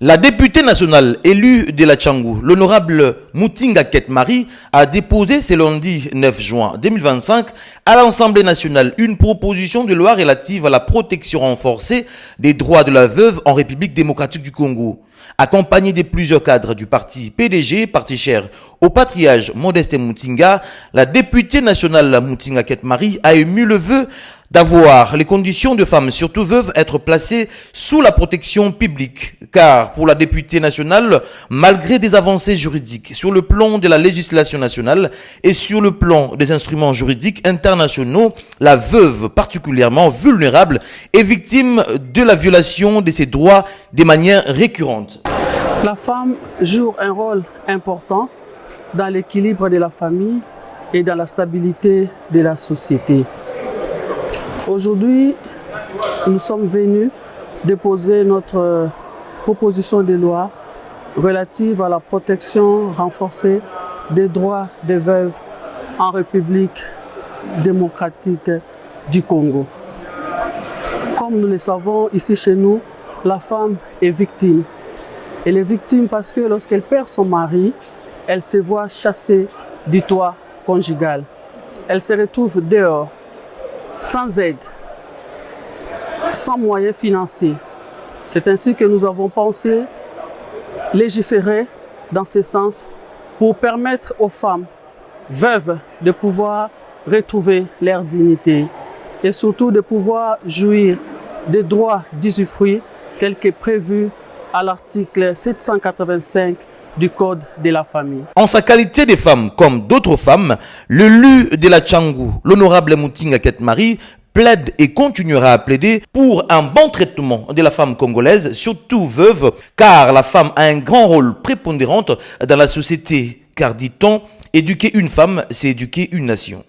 La députée nationale élue de la Tchangou, l'honorable Mutinga Ketmari, a déposé ce lundi 9 juin 2025 à l'Assemblée nationale une proposition de loi relative à la protection renforcée des droits de la veuve en République démocratique du Congo. Accompagnée de plusieurs cadres du parti PDG, parti cher au patriarche Modeste Mutinga, la députée nationale Mutinga Ketmari a émis le vœu d'avoir les conditions de femmes, surtout veuves, être placées sous la protection publique. Car pour la députée nationale, malgré des avancées juridiques sur le plan de la législation nationale et sur le plan des instruments juridiques internationaux, la veuve particulièrement vulnérable est victime de la violation de ses droits de manière récurrente. La femme joue un rôle important dans l'équilibre de la famille et dans la stabilité de la société. Aujourd'hui, nous sommes venus déposer notre proposition de loi relative à la protection renforcée des droits des veuves en République démocratique du Congo. Comme nous le savons, ici chez nous, la femme est victime. Elle est victime parce que lorsqu'elle perd son mari, elle se voit chassée du toit conjugal. Elle se retrouve dehors, sans aide, sans moyens financiers. C'est ainsi que nous avons pensé légiférer dans ce sens pour permettre aux femmes veuves de pouvoir retrouver leur dignité et surtout de pouvoir jouir des droits d'usufruit tels que prévus à l'article 785 du Code de la famille. En sa qualité de femme, comme d'autres femmes, l'élu de la Tchangou, l'honorable Mutinga Ketmari, plaide et continuera à plaider pour un bon traitement de la femme congolaise, surtout veuve, car la femme a un grand rôle prépondérant dans la société. Car dit-on, éduquer une femme, c'est éduquer une nation.